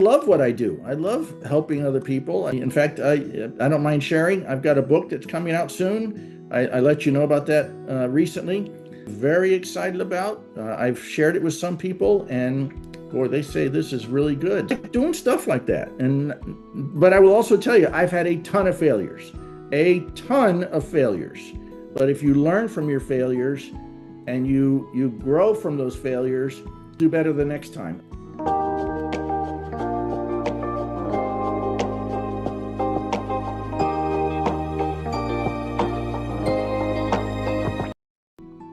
love what I do. I love helping other people. In fact, I don't mind sharing. I've got a book that's coming out soon. I let you know about that recently. Very excited about. I've shared it with some people, and boy, they say this is really good. Doing stuff like that, but I will also tell you, I've had a ton of failures, a ton of failures. But if you learn from your failures and you grow from those failures, do better the next time.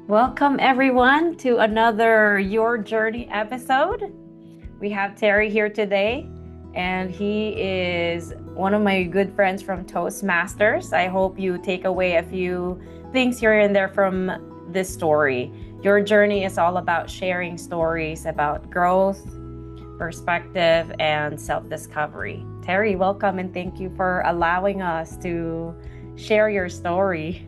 Welcome everyone to another Your Journey episode. We have Terry here today, and he is one of my good friends from Toastmasters. I hope you take away a few things here and there from this story. Your Journey is all about sharing stories about growth, perspective, and self-discovery. Terry, welcome, and thank you for allowing us to share your story.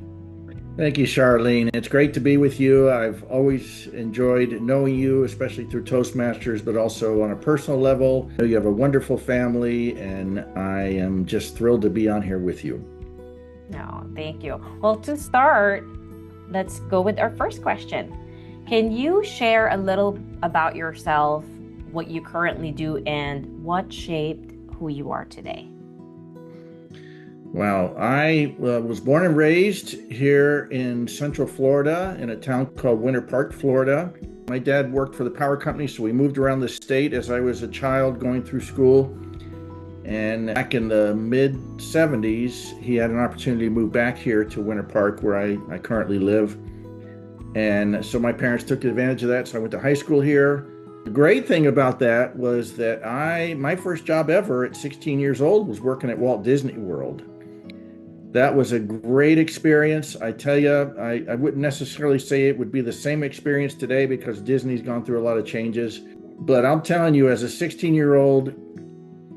Thank you, Charlene. It's great to be with you. I've always enjoyed knowing you, especially through Toastmasters, but also on a personal level. You have a wonderful family, and I am just thrilled to be on here with you. No, thank you. Well, to start, let's go with our first question. Can you share a little about yourself, what you currently do, and what shaped who you are today? Well, I was born and raised here in Central Florida in a town called Winter Park, Florida. My dad worked for the power company, so we moved around the state as I was a child going through school. And back in the mid 70s, he had an opportunity to move back here to Winter Park, where I currently live. And so my parents took advantage of that. So I went to high school here. The great thing about that was that my first job ever at 16 years old was working at Walt Disney World. That was a great experience. I tell you, I wouldn't necessarily say it would be the same experience today because Disney's gone through a lot of changes. But I'm telling you, as a 16-year-old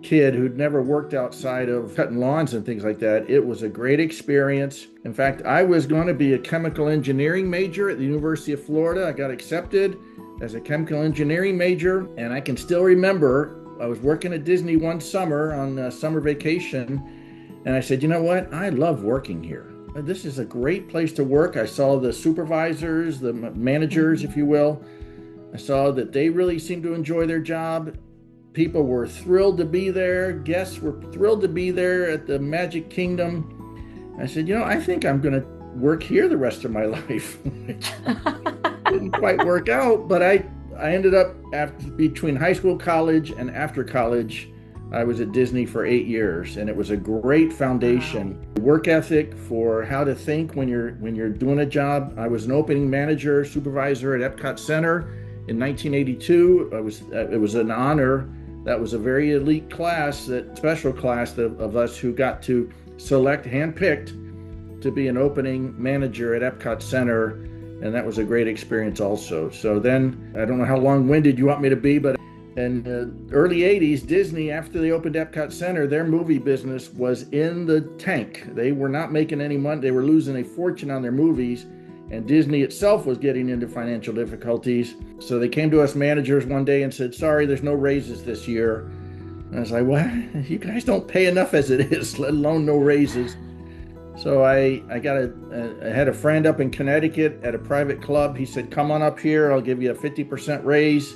kid who'd never worked outside of cutting lawns and things like that, it was a great experience. In fact, I was going to be a chemical engineering major at the University of Florida. I got accepted as a chemical engineering major, and I can still remember I was working at Disney one summer on summer vacation. And I said, you know what? I love working here. This is a great place to work. I saw the supervisors, the managers, if you will. I saw that they really seemed to enjoy their job. People were thrilled to be there. Guests were thrilled to be there at the Magic Kingdom. I said, I think I'm going to work here the rest of my life. Which didn't quite work out, but I ended up between high school, college, and after college, I was at Disney for 8 years, and it was a great foundation. Wow. Work ethic for how to think when you're doing a job. I was an opening manager, supervisor at Epcot Center in 1982. It was an honor. That was a very elite class, that special class of us who got to select, handpicked, to be an opening manager at Epcot Center, and that was a great experience also. So then, I don't know how long-winded you want me to be, but in the early 80s, Disney, after they opened Epcot Center, their movie business was in the tank. They were not making any money. They were losing a fortune on their movies, and Disney itself was getting into financial difficulties. So they came to us managers one day and said, sorry, there's no raises this year. And I was like, what? You guys don't pay enough as it is, let alone no raises. So I had a friend up in Connecticut at a private club. He said, come on up here. I'll give you a 50% raise.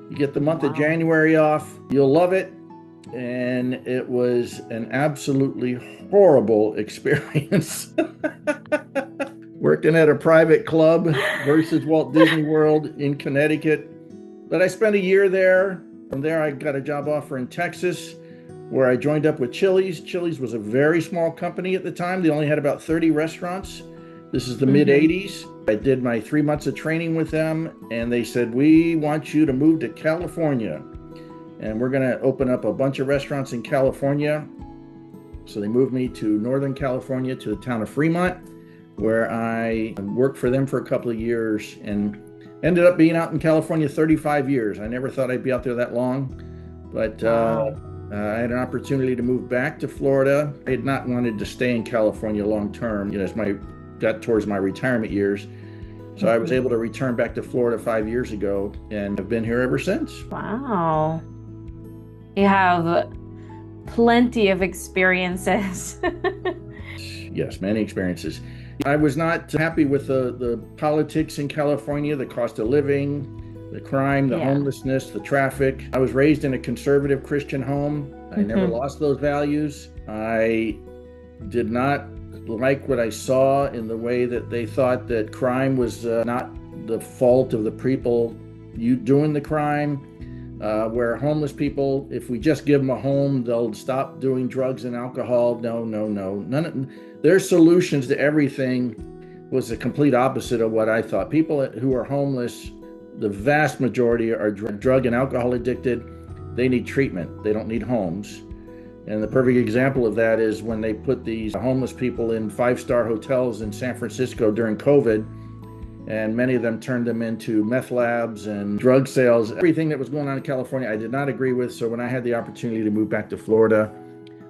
You get the month of January off. You'll love it. And it was an absolutely horrible experience. Working at a private club versus Walt Disney World in Connecticut. But I spent a year there. From there, I got a job offer in Texas, where I joined up with Chili's. Chili's was a very small company at the time. They only had about 30 restaurants. This is the mid 80s. I did my 3 months of training with them, and they said, we want you to move to California, and we're going to open up a bunch of restaurants in California. So they moved me to Northern California, to the town of Fremont, where I worked for them for a couple of years and ended up being out in California 35 years. I never thought I'd be out there that long, but I had an opportunity to move back to Florida. I had not wanted to stay in California long term, as got towards my retirement years. So I was able to return back to Florida 5 years ago, and have been here ever since. Wow. You have plenty of experiences. Yes, many experiences. I was not happy with the politics in California, the cost of living, the crime, the Yeah. homelessness, the traffic. I was raised in a conservative Christian home. I never Mhm. lost those values. I did not like what I saw in the way that they thought that crime was not the fault of the people you doing the crime. Where homeless people, if we just give them a home, they'll stop doing drugs and alcohol. No, no, no. Their solutions to everything was the complete opposite of what I thought. People who are homeless, the vast majority are drug and alcohol addicted. They need treatment. They don't need homes. And the perfect example of that is when they put these homeless people in five-star hotels in San Francisco during COVID, and many of them turned them into meth labs and drug sales. Everything that was going on in California, I did not agree with. So when I had the opportunity to move back to Florida,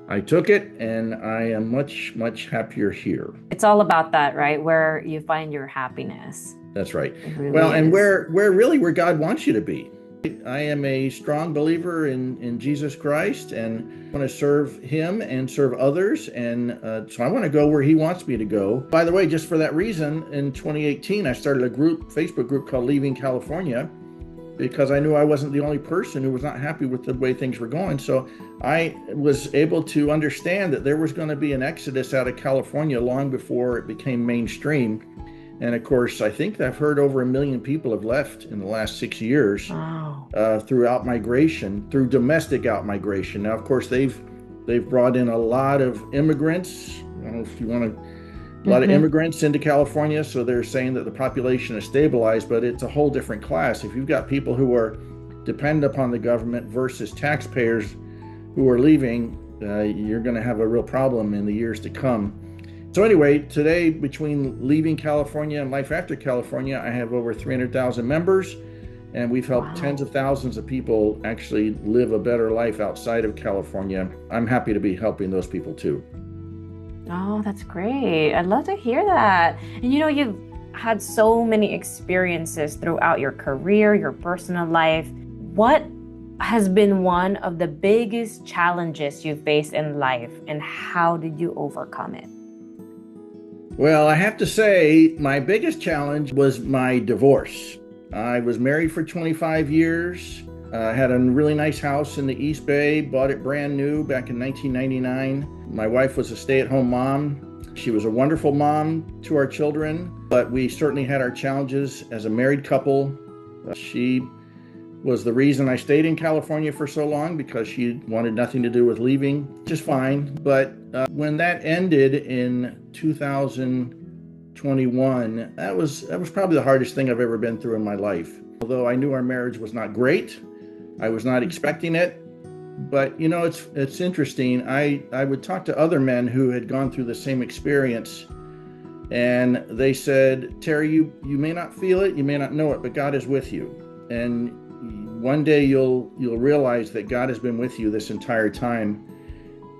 I took it, and I am much, much happier here. It's all about that, right? Where you find your happiness. That's right. It really Well, and is. where God wants you to be. I am a strong believer in Jesus Christ, and I want to serve him and serve others. And so I want to go where he wants me to go. By the way, just for that reason, in 2018, I started a Facebook group called Leaving California, because I knew I wasn't the only person who was not happy with the way things were going. So I was able to understand that there was going to be an exodus out of California long before it became mainstream. And of course, I think I've heard over 1 million people have left in the last 6 years. Wow. Through outmigration, through domestic outmigration. Now, of course, they've brought in a lot of immigrants. I don't know if you want to, a lot of immigrants into California. So they're saying that the population is stabilized, but it's a whole different class. If you've got people who are dependent upon the government versus taxpayers who are leaving, you're going to have a real problem in the years to come. So anyway, today, between Leaving California and Life After California, I have over 300,000 members, and we've helped tens of thousands of people actually live a better life outside of California. I'm happy to be helping those people too. Oh, that's great. I'd love to hear that. And you've had so many experiences throughout your career, your personal life. What has been one of the biggest challenges you faced in life, and how did you overcome it? Well, I have to say, my biggest challenge was my divorce. I was married for 25 years. I had a really nice house in the East Bay, bought it brand new back in 1999. My wife was a stay-at-home mom. She was a wonderful mom to our children, but we certainly had our challenges as a married couple. She was the reason I stayed in California for so long, because she wanted nothing to do with leaving, just fine. But when that ended in 2021, that was probably the hardest thing I've ever been through in my life. Although I knew our marriage was not great, I was not expecting it. But it's interesting. I would talk to other men who had gone through the same experience, and they said, Terry, you may not feel it, you may not know it, but God is with you. And one day you'll realize that God has been with you this entire time.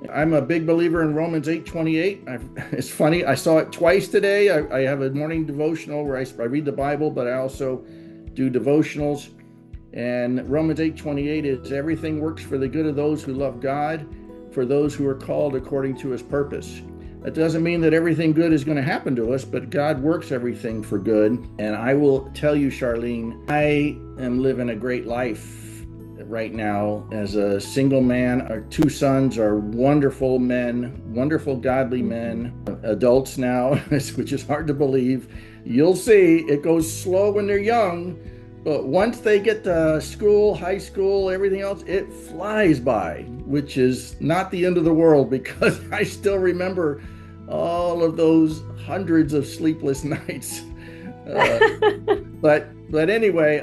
I'm a big believer in Romans 8:28. It's funny, I saw it twice today. I have a morning devotional where I read the Bible, but I also do devotionals. And Romans 8:28 is, everything works for the good of those who love God, for those who are called according to his purpose. That doesn't mean that everything good is going to happen to us, but God works everything for good. And I will tell you, Charlene, I am living a great life right now as a single man. Our two sons are wonderful men, wonderful godly men, adults now, which is hard to believe. You'll see, it goes slow when they're young, but once they get to school, high school, everything else, it flies by, which is not the end of the world, because I still remember all of those hundreds of sleepless nights. But anyway,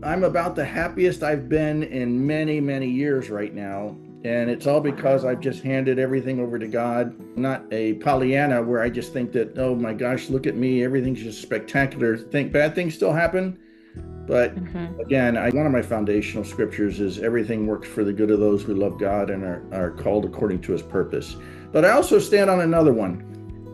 I'm about the happiest I've been in many, many years right now. And it's all because I've just handed everything over to God. Not a Pollyanna where I just think that, oh my gosh, look at me, everything's just spectacular. Think bad things still happen. But again, one of my foundational scriptures is, everything works for the good of those who love God and are called according to his purpose. But I also stand on another one.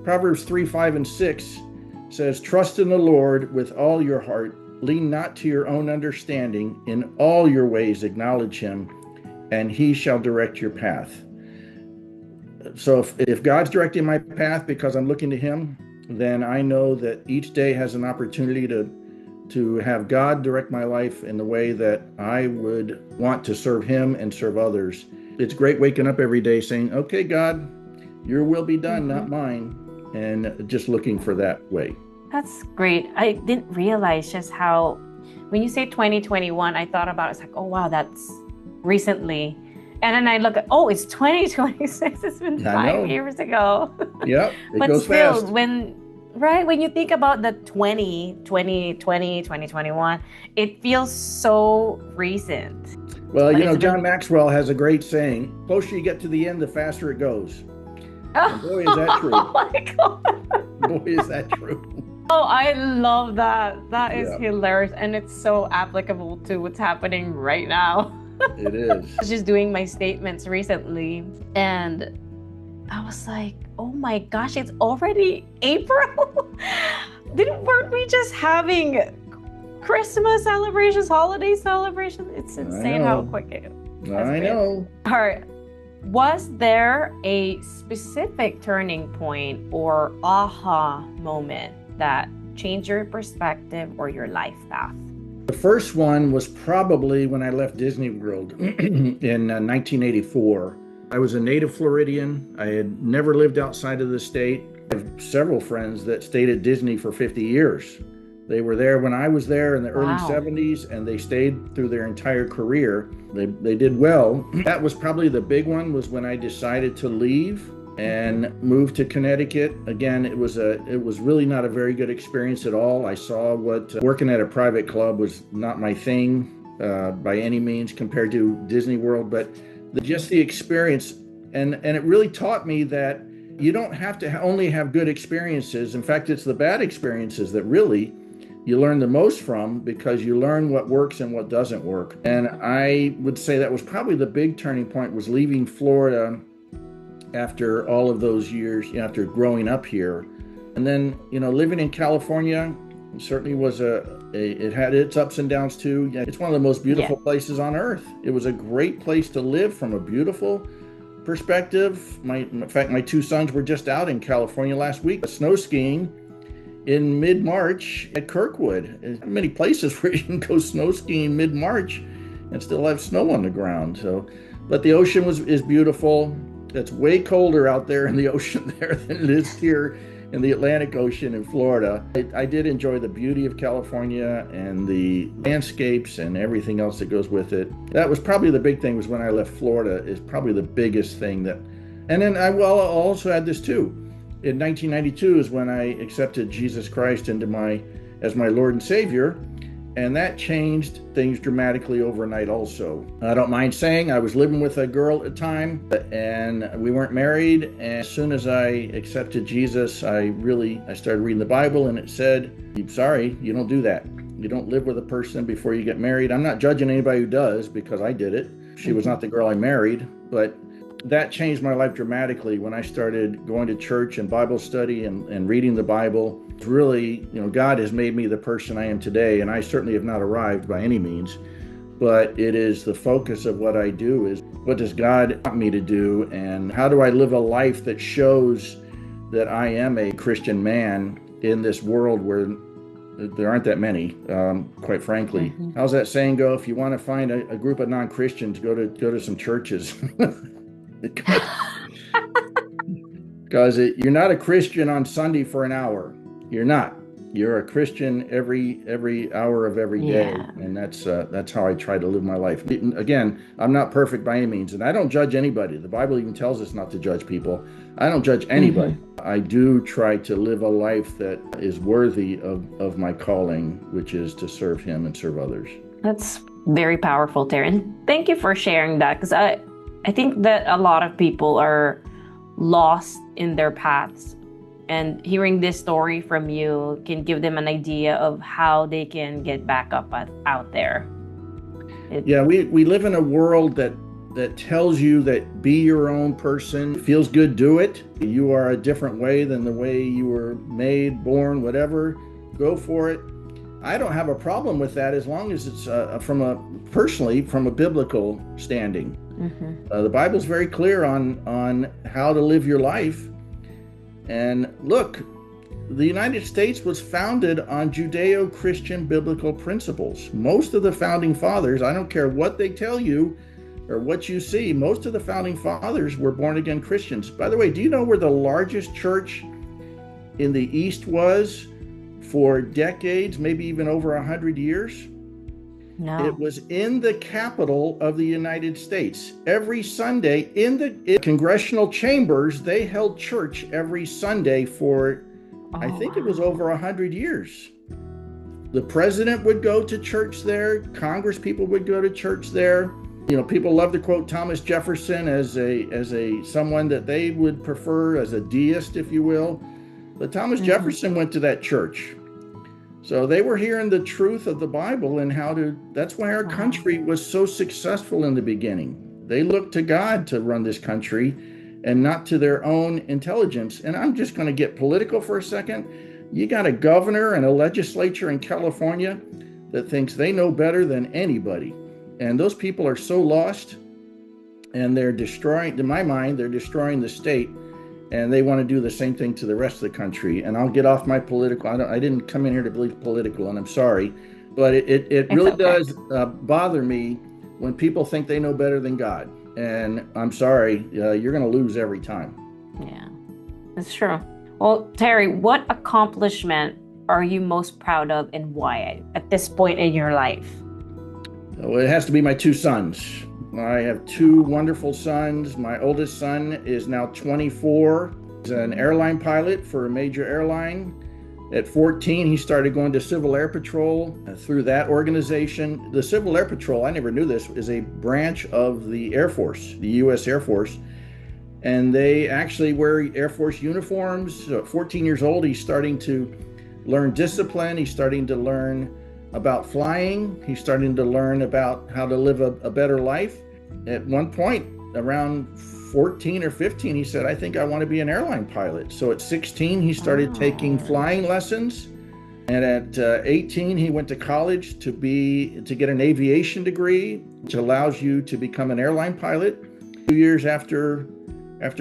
Proverbs 3:5-6 says, trust in the Lord with all your heart. Lean not to your own understanding. In all your ways acknowledge him, and he shall direct your path. So if God's directing my path because I'm looking to him, then I know that each day has an opportunity to have God direct my life in the way that I would want to serve him and serve others. It's great waking up every day saying, okay, God, your will be done, not mine, and just looking for that way. That's great. I didn't realize just how, when you say 2021, I thought about it's like, oh, wow, that's recently. And then I look at, oh, it's 2026. It's been 5 years ago. Yep, it but goes still, fast. when you think about the 2021, it feels so recent. Well, John Maxwell has a great saying, closer you get to the end, the faster it goes. And boy, is that true. Oh my God. Boy, is that true. Oh, I love that. That is hilarious. And it's so applicable to what's happening right now. It is. I was just doing my statements recently, and I was like, oh my gosh, it's already April. Weren't we just having Christmas celebrations, holiday celebrations? It's insane how quick it is. I know. All right. Was there a specific turning point or aha moment that changed your perspective or your life path? The first one was probably when I left Disney World in 1984. I was a native Floridian. I had never lived outside of the state. I have several friends that stayed at Disney for 50 years. They were there when I was there in the early 70s, and they stayed through their entire career. They did well. That was probably the big one, was when I decided to leave and moved to Connecticut. Again, it was really not a very good experience at all. I saw what working at a private club was not my thing by any means compared to Disney World, but just the experience, and it really taught me that you don't have to only have good experiences. In fact, it's the bad experiences that really you learn the most from, because you learn what works and what doesn't work. And I would say that was probably the big turning point, was leaving Florida after all of those years, after growing up here. And then, living in California certainly was it had its ups and downs too. It's one of the most beautiful places on earth. It was a great place to live from a beautiful perspective. In fact, my two sons were just out in California last week, snow skiing in mid-March at Kirkwood. There's many places where you can go snow skiing mid-March and still have snow on the ground. But the ocean is beautiful. It's way colder out there in the ocean there than it is here in the Atlantic Ocean in Florida. I did enjoy the beauty of California and the landscapes and everything else that goes with it. That was probably the big thing, was when I left Florida, is probably the biggest thing that. And then I also had this too. In 1992 is when I accepted Jesus Christ as my Lord and Savior. And that changed things dramatically overnight also. I don't mind saying I was living with a girl at the time, and we weren't married. And as soon as I accepted Jesus, I started reading the Bible, and it said, sorry, you don't do that. You don't live with a person before you get married. I'm not judging anybody who does, because I did it. She was not the girl I married, but that changed my life dramatically when I started going to church and Bible study and reading the Bible. It's really, God has made me the person I am today, and I certainly have not arrived by any means, but it is the focus of what I do is, what does God want me to do, and how do I live a life that shows that I am a Christian man in this world where there aren't that many, quite frankly. How's that saying go? If you want to find a group of non-Christians, go to some churches. Because you're not a Christian on Sunday for an hour. You're not. You're a Christian every hour of every day, and that's how I try to live my life. Again, I'm not perfect by any means, and I don't judge anybody. The Bible even tells us not to judge people. I don't judge anybody. I do try to live a life that is worthy of my calling, which is to serve Him and serve others. That's very powerful, Terry. And thank you for sharing that, because I think that a lot of people are lost in their paths, and hearing this story from you can give them an idea of how they can get back up out there. We live in a world that tells you that be your own person. It feels good, do it. You are a different way than the way you were made, born, whatever. Go for it. I don't have a problem with that as long as it's from a biblical standing. The Bible's very clear on how to live your life. And look, the United States was founded on Judeo-Christian biblical principles. Most of the founding fathers, I don't care what they tell you or what you see, most of the founding fathers were born-again Christians. By the way, do you know where the largest church in the East was for decades, maybe even over 100 years? No. It was in the capital of the United States. Every Sunday in the congressional chambers, they held church every Sunday for, I think it was over 100 years. The president would go to church there. Congress people would go to church there. You know, people love to quote Thomas Jefferson as a someone that they would prefer as a deist, if you will. But Thomas Jefferson went to that church. So they were hearing the truth of the Bible and that's why our country was so successful in the beginning. They looked to God to run this country and not to their own intelligence. And I'm just going to get political for a second. You got a governor and a legislature in California that thinks they know better than anybody. And those people are so lost, and they're destroying, in my mind, they're destroying the state. And they want to do the same thing to the rest of the country. And I'll get off my political. I didn't come in here to be political, and I'm sorry. But it really does bother me when people think they know better than God. And I'm sorry, you're going to lose every time. Yeah, that's true. Well, Terry, what accomplishment are you most proud of and why at this point in your life? Well, it has to be my two sons. I have two wonderful sons. My oldest son is now 24. He's an airline pilot for a major airline. At 14, he started going to Civil Air Patrol through that organization. The Civil Air Patrol, I never knew this, is a branch of the Air Force, the U.S. Air Force. And they actually wear Air Force uniforms. So at 14 years old, he's starting to learn discipline. He's starting to learn about flying. He's starting to learn about how to live a better life. At one point, around 14 or 15, he said, I think I want to be an airline pilot. So at 16, he started taking flying lessons. And at 18, he went to college to get an aviation degree, which allows you to become an airline pilot. 2 years after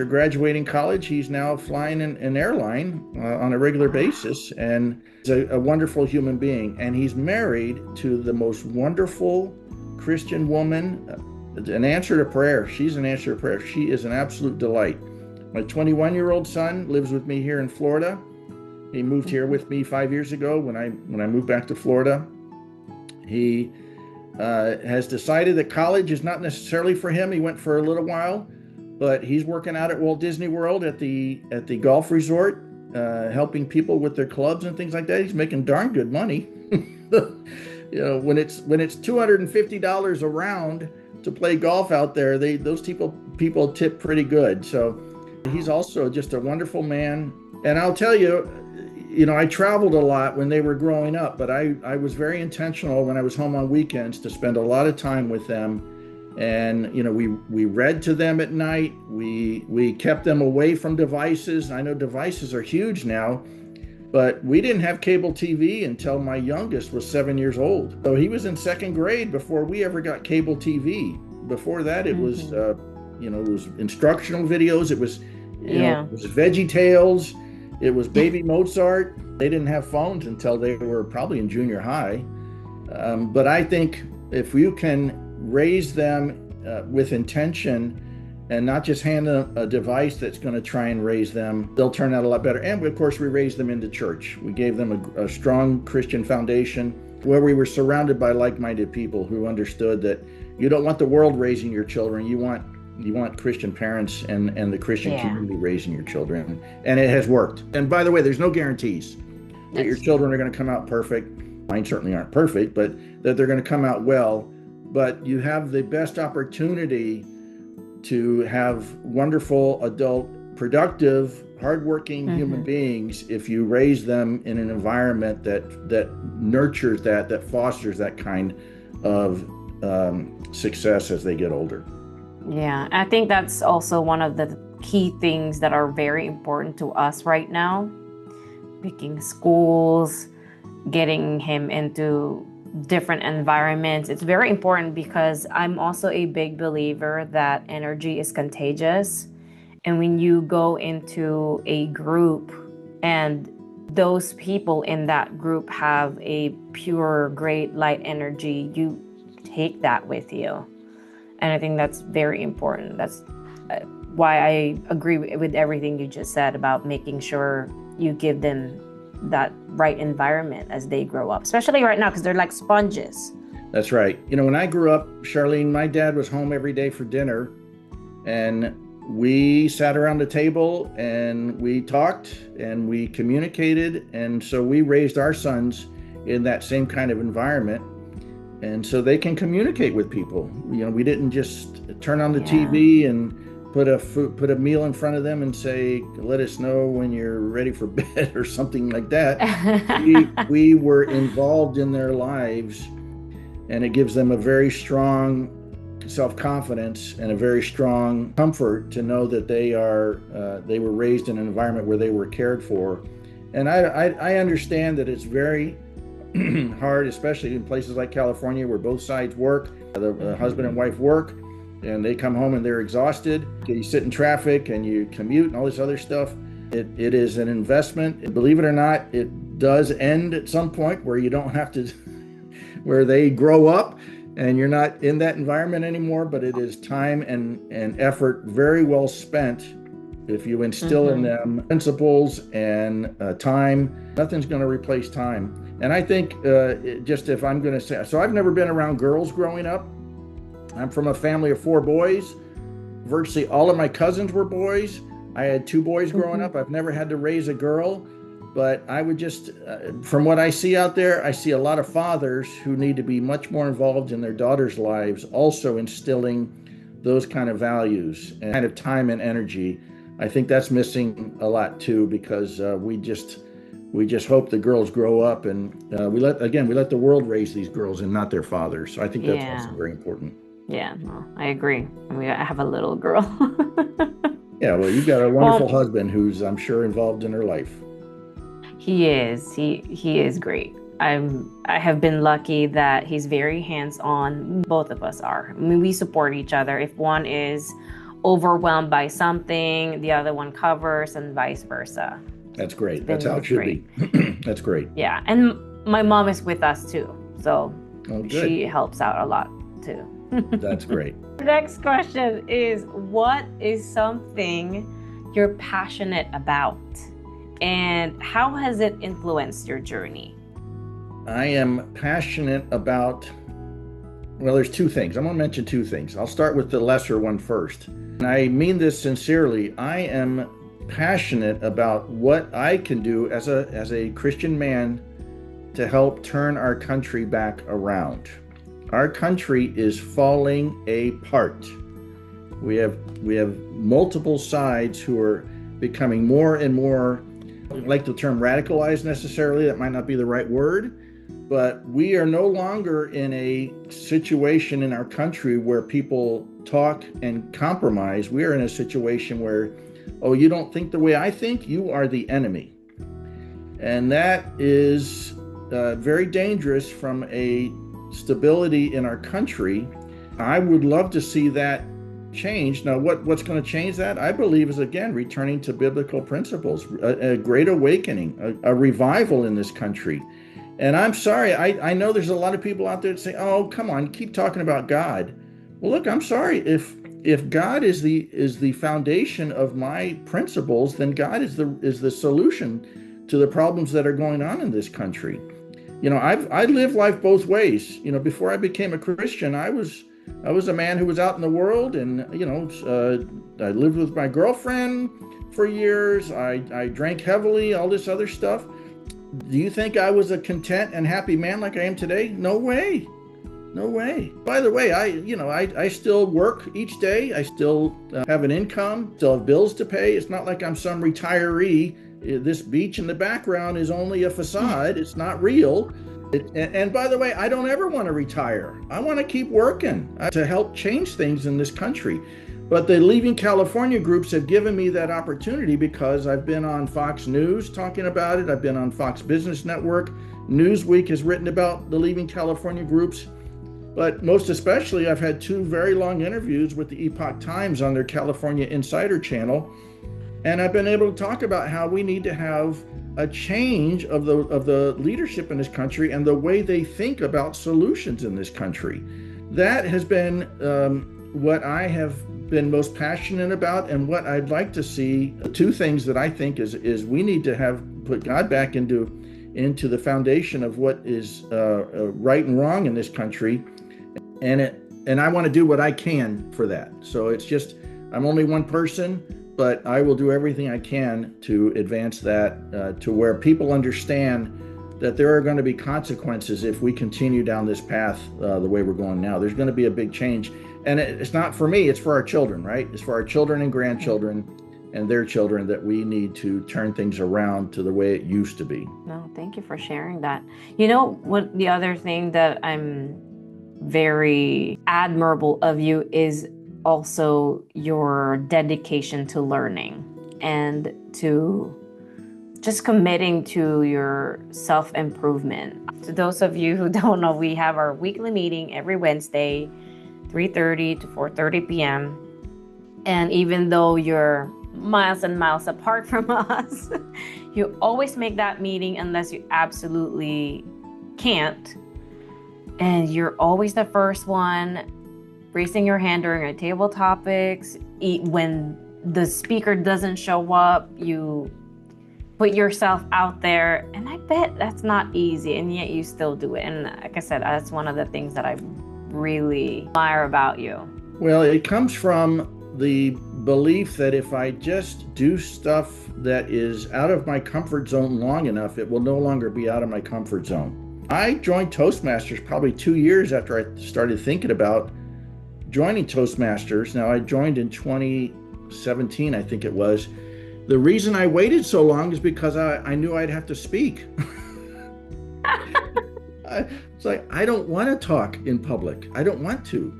graduating college, he's now flying an airline on a regular basis, and he's a wonderful human being. And he's married to the most wonderful Christian woman, an answer to prayer. She's an answer to prayer. She is an absolute delight. My 21-year-old son lives with me here in Florida. He moved here with me 5 years ago when I moved back to Florida. He has decided that college is not necessarily for him. He went for a little while, but he's working out at Walt Disney World at the golf resort, helping people with their clubs and things like that. He's making darn good money. You know, when it's $250 a round to play golf out there, those people tip pretty good. So he's also just a wonderful man. And I'll tell you, I traveled a lot when they were growing up, but I was very intentional when I was home on weekends to spend a lot of time with them. And, we read to them at night. We kept them away from devices. I know devices are huge now, but we didn't have cable TV until my youngest was 7 years old. So he was in second grade before we ever got cable TV. Before that, it was, it was instructional videos. It was, it was Veggie Tales. It was Baby Mozart. They didn't have phones until they were probably in junior high. But I think if you can raise them with intention and not just hand them a device that's going to try and raise them, they'll turn out a lot better. And of course, we raised them into church. We gave them a strong Christian foundation where we were surrounded by like-minded people who understood that you don't want the world raising your children. You want Christian parents and the Christian community raising your children. And it has worked. And by the way, there's no guarantees that your children are going to come out perfect. Mine certainly aren't perfect, but that they're going to come out well. But you have the best opportunity to have wonderful, adult, productive, hardworking human beings if you raise them in an environment that nurtures that fosters that kind of success as they get older. Yeah, I think that's also one of the key things that are very important to us right now. Picking schools, getting him into different environments. It's very important because I'm also a big believer that energy is contagious. And when you go into a group and those people in that group have a pure, great light energy, you take that with you. And I think that's very important. That's why I agree with everything you just said about making sure you give them that right environment as they grow up, especially right now, because they're like sponges. That's right. You know, when I grew up, Charlene, my dad was home every day for dinner, and we sat around the table and we talked and we communicated. And so we raised our sons in that same kind of environment. And so they can communicate with people. You know, we didn't just turn on the TV and put a meal in front of them and say, let us know when you're ready for bed or something like that. we were involved in their lives, and it gives them a very strong self-confidence and a very strong comfort to know that they were raised in an environment where they were cared for. And I understand that it's very hard, especially in places like California where both sides work, the husband and wife work, and they come home and they're exhausted. You sit in traffic and you commute and all this other stuff. It is an investment. Believe it or not, it does end at some point where you don't have to, where they grow up and you're not in that environment anymore, but it is time and effort very well spent if you instill in them principles and time. Nothing's going to replace time. And I think just if I'm going to say, so I've never been around girls growing up. I'm from a family of 4 boys. Virtually all of my cousins were boys. I had 2 boys growing up. I've never had to raise a girl, but I would just, from what I see out there, I see a lot of fathers who need to be much more involved in their daughters' lives, also instilling those kind of values and kind of time and energy. I think that's missing a lot too, because we just hope the girls grow up, and we let the world raise these girls and not their fathers. So I think that's also very important. Yeah, well, I agree. I mean, I have a little girl. Yeah, well, you've got a wonderful husband who's, I'm sure, involved in her life. He is. He is great. I have been lucky that he's very hands-on. Both of us are. I mean, we support each other. If one is overwhelmed by something, the other one covers, and vice versa. That's great. That's how it should be. That's great. Yeah, and my mom is with us too, so she helps out a lot too. That's great. Next question is, what is something you're passionate about, and how has it influenced your journey? I am passionate about, well, there's 2 things. I'm going to mention 2 things. I'll start with the lesser one first. And I mean this sincerely. I am passionate about what I can do as a Christian man to help turn our country back around. Our country is falling apart. We have multiple sides who are becoming more and more, I don't like the term radicalized necessarily, that might not be the right word, but we are no longer in a situation in our country where people talk and compromise. We are in a situation where, oh, you don't think the way I think? You are the enemy. And that is very dangerous from a stability in our country. I would love to see that change. Now, what's going to change that? I believe is, again, returning to biblical principles, a great awakening, a revival in this country. And I'm sorry, I know there's a lot of people out there that say, oh, come on, keep talking about God. Well, look, I'm sorry, if God is the foundation of my principles, then God is the solution to the problems that are going on in this country. You know, I live life both ways. You know, before I became a Christian, I was a man who was out in the world, and I lived with my girlfriend for years. I drank heavily, all this other stuff. Do you think I was a content and happy man like I am today? No way. No way. By the way, I still work each day. I still have an income, still have bills to pay. It's not like I'm some retiree. This beach in the background is only a facade. It's not real. And by the way, I don't ever want to retire. I want to keep working to help change things in this country. But the Leaving California groups have given me that opportunity because I've been on Fox News talking about it. I've been on Fox Business Network Newsweek has written about the Leaving California groups. But most especially, I've had 2 very long interviews with the Epoch Times on their California Insider channel. And I've been able to talk about how we need to have a change of the leadership in this country and the way they think about solutions in this country. That has been what I have been most passionate about, and what I'd like to see. 2 things that I think is we need to put God back into the foundation of what is right and wrong in this country. And I want to do what I can for that. So it's just, I'm only one person, but I will do everything I can to advance that to where people understand that there are going to be consequences if we continue down this path the way we're going now. There's going to be a big change. And it's not for me, it's for our children, right? It's for our children and grandchildren and their children that we need to turn things around to the way it used to be. No, thank you for sharing that. You know what, the other thing that I'm very admirable of you is also your dedication to learning and to just committing to your self-improvement. To those of you who don't know, we have our weekly meeting every Wednesday, 3:30 to 4:30 p.m. And even though you're miles and miles apart from us, you always make that meeting unless you absolutely can't. And you're always the first one raising your hand during our table topics. When the speaker doesn't show up, you put yourself out there. And I bet that's not easy, and yet you still do it. And like I said, that's one of the things that I really admire about you. Well, it comes from the belief that if I just do stuff that is out of my comfort zone long enough, it will no longer be out of my comfort zone. I joined Toastmasters probably 2 years after I started thinking about joining Toastmasters. Now, I joined in 2017, I think it was. The reason I waited so long is because I knew I'd have to speak. It's like, I don't want to talk in public. I don't want to.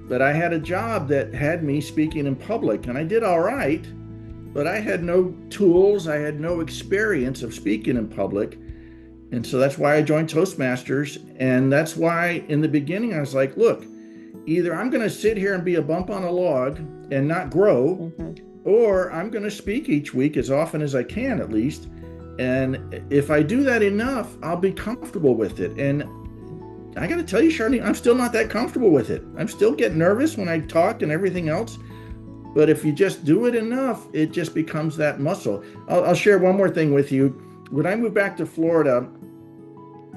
But I had a job that had me speaking in public, and I did all right, but I had no tools. I had no experience of speaking in public. And so that's why I joined Toastmasters. And that's why in the beginning, I was like, look, either I'm going to sit here and be a bump on a log and not grow, or I'm going to speak each week as often as I can, at least. And if I do that enough, I'll be comfortable with it. And I got to tell you, Charlene, I'm still not that comfortable with it. I'm still getting nervous when I talk and everything else. But if you just do it enough, it just becomes that muscle. I'll share one more thing with you. When I moved back to Florida,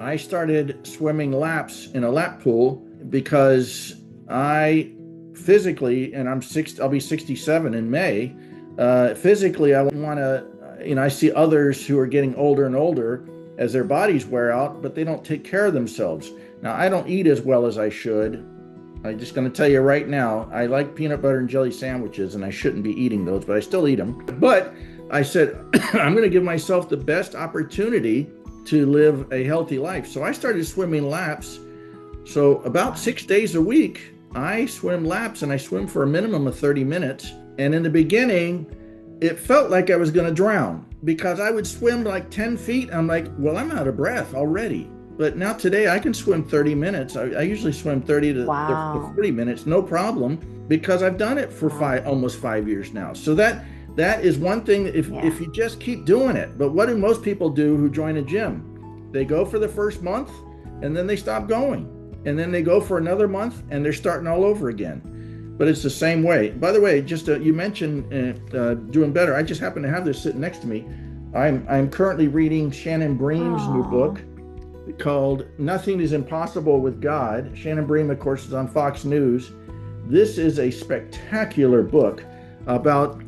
I started swimming laps in a lap pool because I physically, and I'll be 67 in May. Physically, I want to, I see others who are getting older and older as their bodies wear out, but they don't take care of themselves. Now, I don't eat as well as I should. I'm just going to tell you right now, I like peanut butter and jelly sandwiches, and I shouldn't be eating those, but I still eat them. But I said, I'm going to give myself the best opportunity to live a healthy life. So I started swimming laps. So about 6 days a week, I swim laps, and I swim for a minimum of 30 minutes. And in the beginning, it felt like I was going to drown because I would swim like 10 feet. I'm like, well, I'm out of breath already. But now today I can swim 30 minutes. I usually swim 30 to 40 minutes, no problem, because I've done it for almost 5 years now. So that is one thing if you just keep doing it. But what do most people do who join a gym? They go for the first month and then they stop going. And then they go for another month and they're starting all over again. But it's the same way. By the way, just you mentioned doing better. I just happen to have this sitting next to me. I'm currently reading Shannon Bream's new book called Nothing is Impossible with God. Shannon Bream, of course, is on Fox News. This is a spectacular book about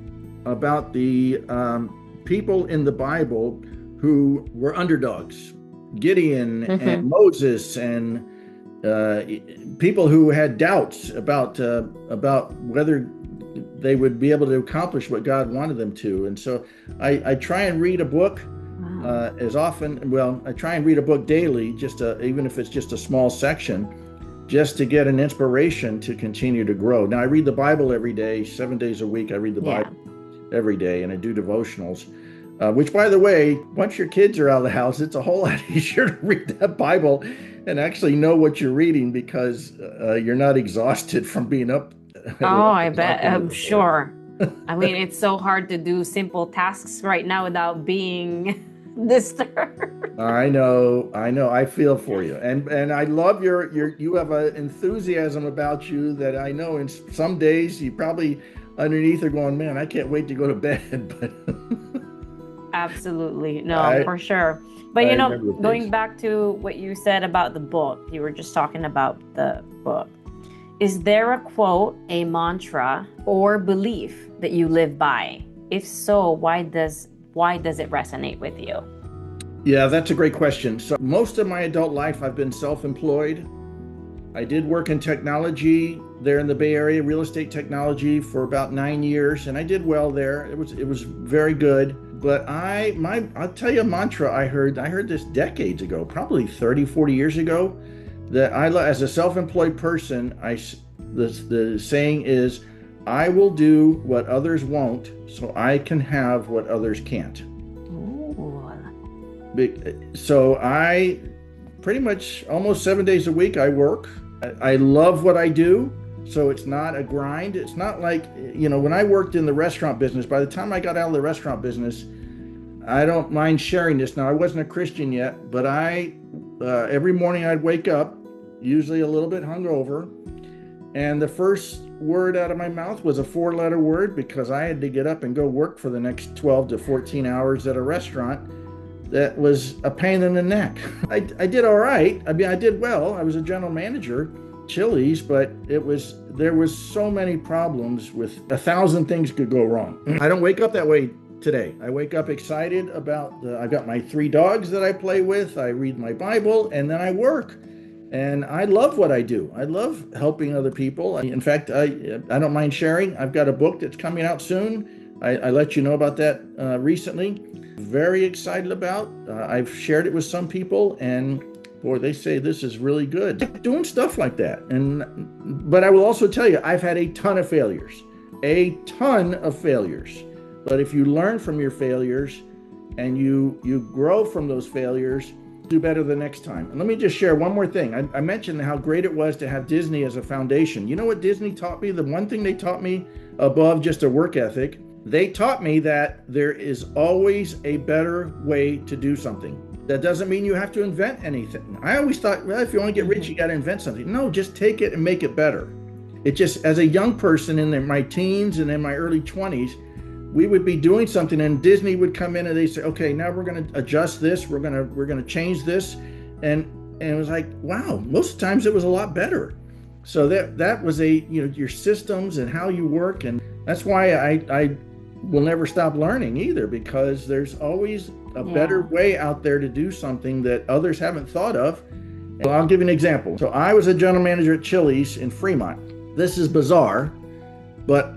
the people in the Bible who were underdogs. Gideon and Moses and people who had doubts about whether they would be able to accomplish what God wanted them to. And so I try and read a book as often. Well, I try and read a book daily, even if it's just a small section, just to get an inspiration to continue to grow. Now, I read the Bible every day, 7 days a week. I read the Bible every day, and I do devotionals. Which, by the way, once your kids are out of the house, it's a whole lot easier to read that Bible and actually know what you're reading because you're not exhausted from being up at Oh, 11 I o'clock bet. in the I'm morning. sure. I mean, it's so hard to do simple tasks right now without being disturbed. I know, I feel for you, and I love you have an enthusiasm about you that I know. In some days, you probably underneath are going, man, I can't wait to go to bed. But Absolutely. No, I for sure. But I remember the days. going back to what you said about the book, you were just talking about the book. Is there a quote, a mantra, or belief that you live by? If so, why does it resonate with you? Yeah, that's a great question. So most of my adult life, I've been self-employed. I did work in technology there in the Bay Area, real estate technology for about 9 years, and I did well there. It was very good. But I'll tell you a mantra I heard this decades ago, probably 30, 40 years ago, that as a self-employed person, the saying is, I will do what others won't so I can have what others can't. So I pretty much almost 7 days a week I work. I love what I do. So it's not a grind. It's not like, when I worked in the restaurant business, by the time I got out of the restaurant business, I don't mind sharing this. Now, I wasn't a Christian yet, but every morning I'd wake up, usually a little bit hungover, and the first word out of my mouth was a 4-letter word because I had to get up and go work for the next 12 to 14 hours at a restaurant. That was a pain in the neck. I did all right. I mean, I did well. I was a general manager, Chili's, but there was so many problems with 1,000 things could go wrong. I don't wake up that way today. I wake up excited about I've got my 3 dogs that I play with. I read my Bible and then I work. And I love what I do. I love helping other people. In fact, I don't mind sharing. I've got a book that's coming out soon. I let you know about that recently. Very excited about. I've shared it with some people, and boy, they say this is really good. Doing stuff like that. But I will also tell you, I've had a ton of failures. But if you learn from your failures and you grow from those failures, do better the next time. And let me just share one more thing. I mentioned how great it was to have Disney as a foundation. You know what Disney taught me? The one thing they taught me above just a work ethic, they taught me that there is always a better way to do something. That doesn't mean you have to invent anything. I always thought, well, if you want to get rich, you got to invent something. No, just take it and make it better. It just, as a young person in my teens and in my early 20s, we would be doing something and Disney would come in and they say, okay, now we're going to adjust this. We're going to change this. And it was like, wow, most times it was a lot better. So that was your systems and how you work. And that's why I will never stop learning either, because there's always a better way out there to do something that others haven't thought of. And I'll give you an example. So I was a general manager at Chili's in Fremont. This is bizarre, but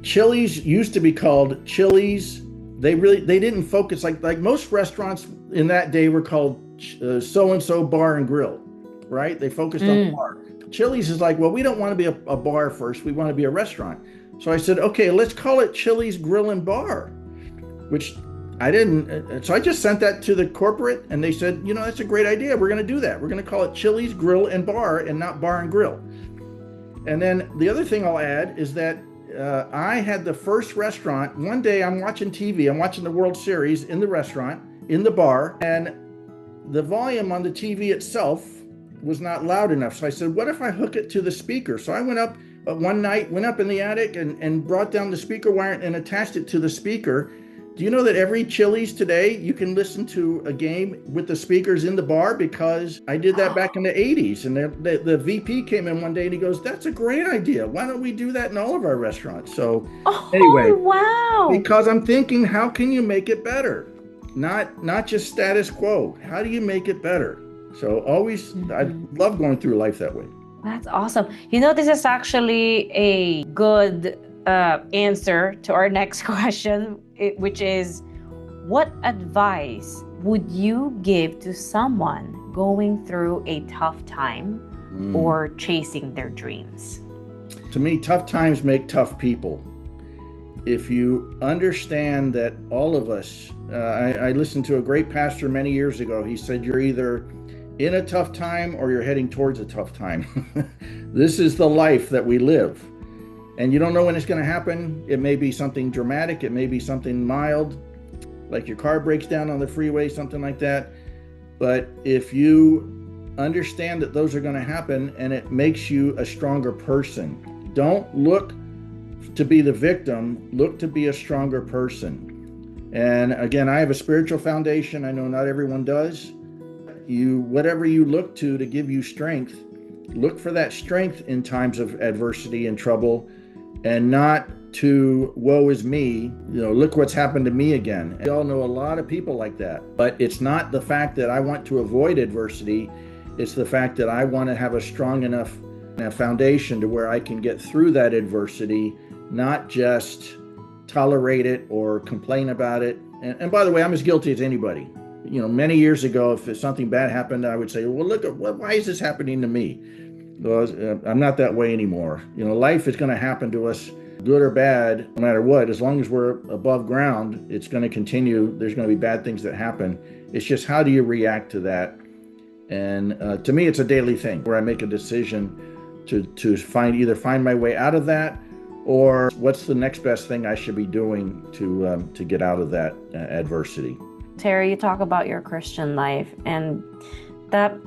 Chili's used to be called Chili's. They didn't focus like most restaurants in that day were called so-and-so bar and grill, right? They focused on the bar. Chili's is like, well, we don't want to be a bar first. We want to be a restaurant. So I said, okay, let's call it Chili's Grill and Bar, which I didn't. So I just sent that to the corporate and they said, that's a great idea. We're going to do that. We're going to call it Chili's Grill and Bar and not Bar and Grill. And then the other thing I'll add is that I had the first restaurant. One day I'm watching TV. I'm watching the World Series in the restaurant, in the bar, and the volume on the TV itself was not loud enough. So I said, what if I hook it to the speaker? So I went up one night, went up in the attic and brought down the speaker wire and attached it to the speaker. Do you know that every Chili's today, you can listen to a game with the speakers in the bar? Because I did that back in the 80s. And the VP came in one day and he goes, that's a great idea. Why don't we do that in all of our restaurants? So anyway, wow. Because I'm thinking, how can you make it better? Not just status quo. How do you make it better? So always, I love going through life that way. That's awesome. This is actually a good answer to our next question, which is, what advice would you give to someone going through a tough time or chasing their dreams? To me, tough times make tough people. if you understand that all of us, I listened to a great pastor many years ago. He said, you're either in a tough time or you're heading towards a tough time. This is the life that we live. And you don't know when it's going to happen. It may be something dramatic. It may be something mild, like your car breaks down on the freeway, something like that. But if you understand that those are going to happen, and it makes you a stronger person, don't look to be the victim, look to be a stronger person. And again, I have a spiritual foundation. I know not everyone does. Whatever you look to give you strength, look for that strength in times of adversity and trouble, and not to woe is me, look what's happened to me again. We all know a lot of people like that, but it's not the fact that I want to avoid adversity. It's the fact that I want to have a strong enough foundation to where I can get through that adversity, not just tolerate it or complain about it. And by the way, I'm as guilty as anybody. Many years ago, if something bad happened, I would say, well, look, why is this happening to me? Well, I'm not that way anymore. Life is going to happen to us, good or bad, no matter what. As long as we're above ground, it's going to continue. There's going to be bad things that happen. It's just, how do you react to that? And to me, it's a daily thing where I make a decision to either find my way out of that, or what's the next best thing I should be doing to get out of that adversity. Terry, you talk about your Christian life, and that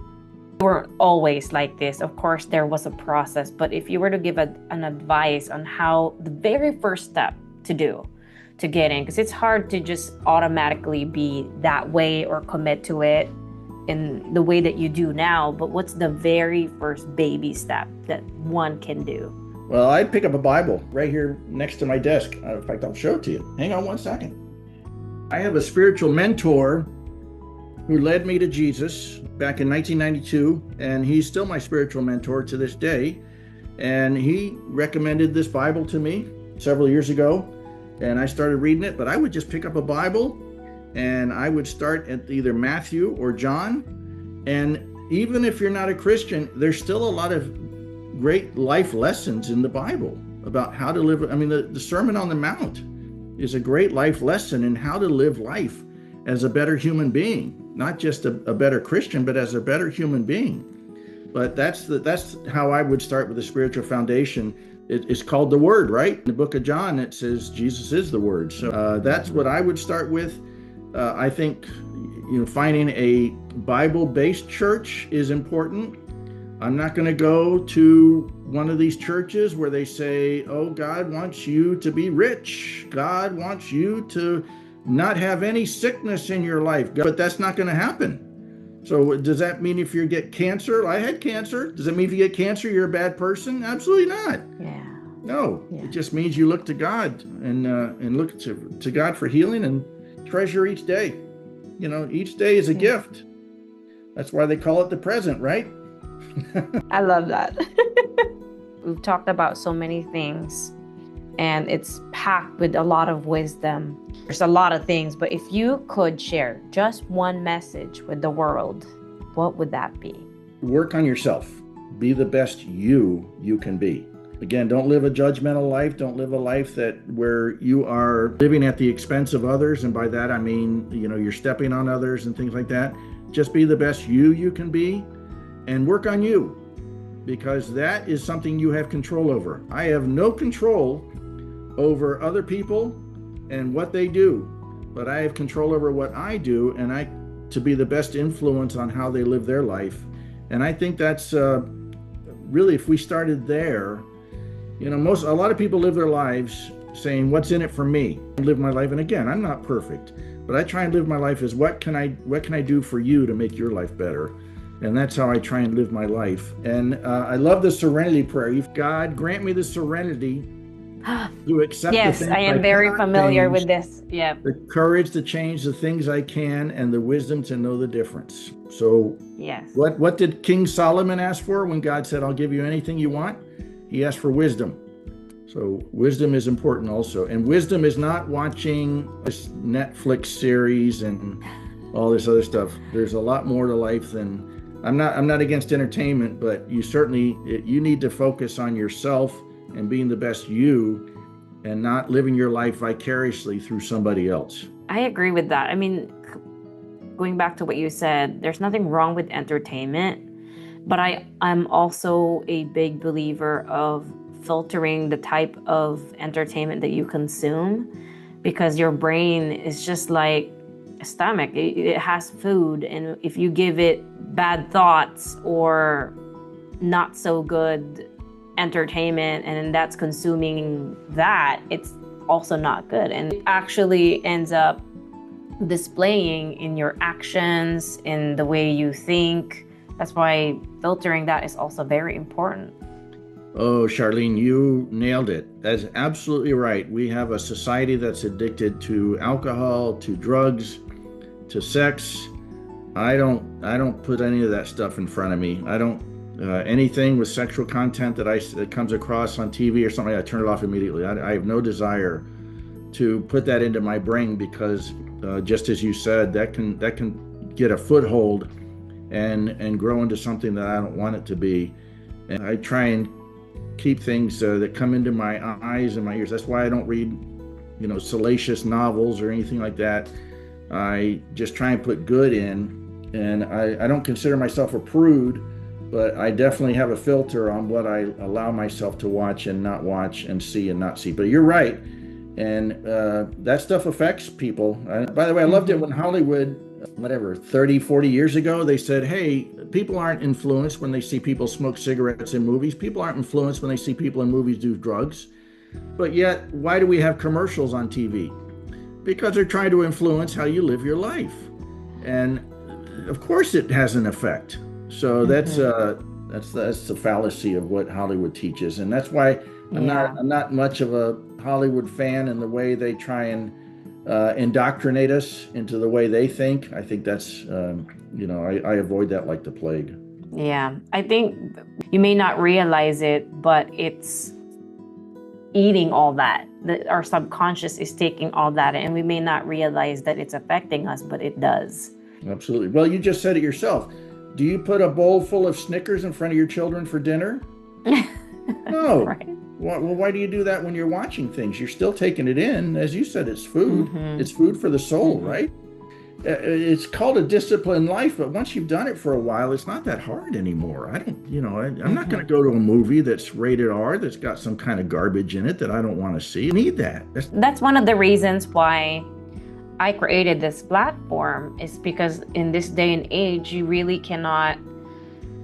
weren't always like this. Of course, there was a process, but if you were to give an advice on how the very first step to do to get in, because it's hard to just automatically be that way or commit to it in the way that you do now, but what's the very first baby step that one can do? Well, I'd pick up a Bible right here next to my desk. In fact, I'll show it to you. Hang on one second. I have a spiritual mentor who led me to Jesus back in 1992, and he's still my spiritual mentor to this day. And he recommended this Bible to me several years ago, and I started reading it. But I would just pick up a Bible, and I would start at either Matthew or John. And even if you're not a Christian, there's still a lot of great life lessons in the Bible about how to live. I mean, the Sermon on the Mount is a great life lesson in how to live life as a better human being, not just a better Christian, but as a better human being. But that's how I would start with a spiritual foundation. It's called the Word, right? In the book of John, it says Jesus is the Word. So that's what I would start with. I think finding a Bible-based church is important. I'm not going to go to one of these churches where they say, oh, God wants you to be rich. God wants you to not have any sickness in your life. But that's not going to happen. So does that mean if you get cancer? I had cancer. Does that mean if you get cancer, you're a bad person? Absolutely not. Yeah. No, yeah. It just means you look to God and look to God for healing and treasure each day. Each day is a gift. That's why they call it the present, right? I love that. We've talked about so many things, and it's packed with a lot of wisdom. There's a lot of things, but if you could share just one message with the world, what would that be? Work on yourself. Be the best you can be. Again, don't live a judgmental life. Don't live a life where you are living at the expense of others. And by that, I mean, you're stepping on others and things like that. Just be the best you can be, and work on you, because that is something you have control over. I have no control over other people and what they do, but I have control over what I do, and to be the best influence on how they live their life. And I think that's really, if we started there, a lot of people live their lives saying, what's in it for me? I live my life, and again, I'm not perfect, but I try and live my life as what can I do for you to make your life better? And that's how I try and live my life. And I love the serenity prayer. God, grant me the serenity to accept the things I am very familiar with this. Yeah. The courage to change the things I can, and the wisdom to know the difference. So yes. What did King Solomon ask for when God said, I'll give you anything you want? He asked for wisdom. So wisdom is important also. And wisdom is not watching this Netflix series and all this other stuff. There's a lot more to life than... I'm not against entertainment, but you need to focus on yourself and being the best you, and not living your life vicariously through somebody else. I agree with that. I mean, going back to what you said, there's nothing wrong with entertainment, but I'm also a big believer of filtering the type of entertainment that you consume, because your brain is just like a stomach. It has food, and if you give it bad thoughts or not so good entertainment and that's consuming that, it's also not good, and it actually ends up displaying in your actions, in the way you think. That's why filtering that is also very important. Oh, Charlene, you nailed it. That's absolutely right. We have a society that's addicted to alcohol, to drugs, to sex. I don't put any of that stuff in front of me. I don't anything with sexual content that comes across on TV or something, I turn it off immediately. I have no desire to put that into my brain, because just as you said, that can get a foothold and grow into something that I don't want it to be. And I try and keep things that come into my eyes and my ears. That's why I don't read, salacious novels or anything like that. I just try and put good in, and I don't consider myself a prude, but I definitely have a filter on what I allow myself to watch and not watch, and see and not see. But you're right, and that stuff affects people. By the way, I loved it when Hollywood, 30, 40 years ago, they said, hey, people aren't influenced when they see people smoke cigarettes in movies. People aren't influenced when they see people in movies do drugs. But yet, why do we have commercials on TV? Because they're trying to influence how you live your life. And of course it has an effect. So that's the fallacy of what Hollywood teaches. And that's why I'm not much of a Hollywood fan in the way they try and indoctrinate us into the way they think. I think that's, I avoid that like the plague. Yeah, I think you may not realize it, but it's eating all that. Our subconscious is taking all that, and we may not realize that it's affecting us, but it does. Absolutely. Well, you just said it yourself. Do you put a bowl full of Snickers in front of your children for dinner? No. Right. Well, why do you do that when you're watching things? You're still taking it in. As you said, it's food. It's food for the soul, right? It's called a disciplined life, but once you've done it for a while, it's not that hard anymore. I'm not going to go to a movie that's rated R, that's got some kind of garbage in it that I don't want to see. I need that. That's one of the reasons why I created this platform, is because in this day and age, you really cannot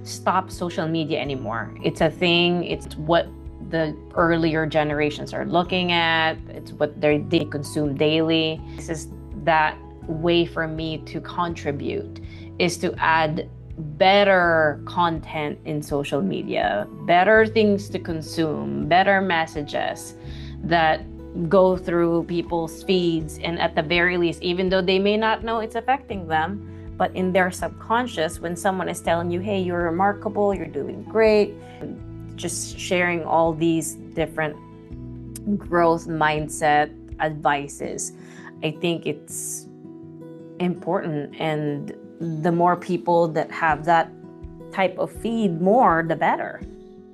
stop social media anymore. It's a thing. It's what the earlier generations are looking at. It's what they consume daily. This is that way for me to contribute, is to add better content in social media, better things to consume, better messages that go through people's feeds, and at the very least, even though they may not know it's affecting them, but in their subconscious, when someone is telling you, hey, you're remarkable, you're doing great, just sharing all these different growth mindset advices, I think it's important. And the more people that have that type of feed, more, the better.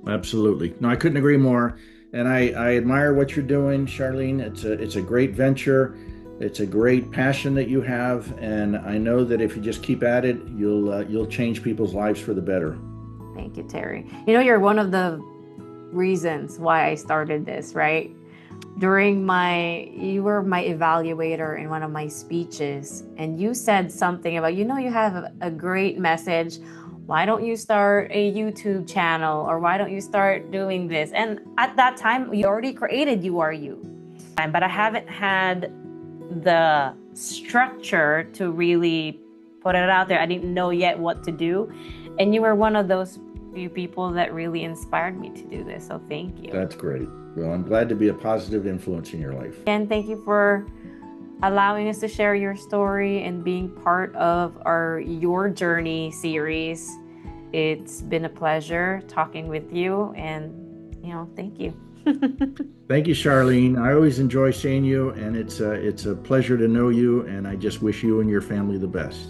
Absolutely. No, I couldn't agree more. And I admire what you're doing, Charlene. It's a great venture. It's a great passion that you have, and I know that if you just keep at it, you'll change people's lives for the better. Thank you, Terry. You're one of the reasons why I started this, right? You were my evaluator in one of my speeches, and you said something about, you have a great message. Why don't you start a YouTube channel, or why don't you start doing this? And at that time, you already created You Are You. But I haven't had the structure to really put it out there. I didn't know yet what to do. And you were one of those few people that really inspired me to do this. So thank you. That's great. Well, I'm glad to be a positive influence in your life. And thank you for allowing us to share your story and being part of our Your Journey series. It's been a pleasure talking with you, and thank you. Thank you, Charlene. I always enjoy seeing you, and it's a pleasure to know you, and I just wish you and your family the best.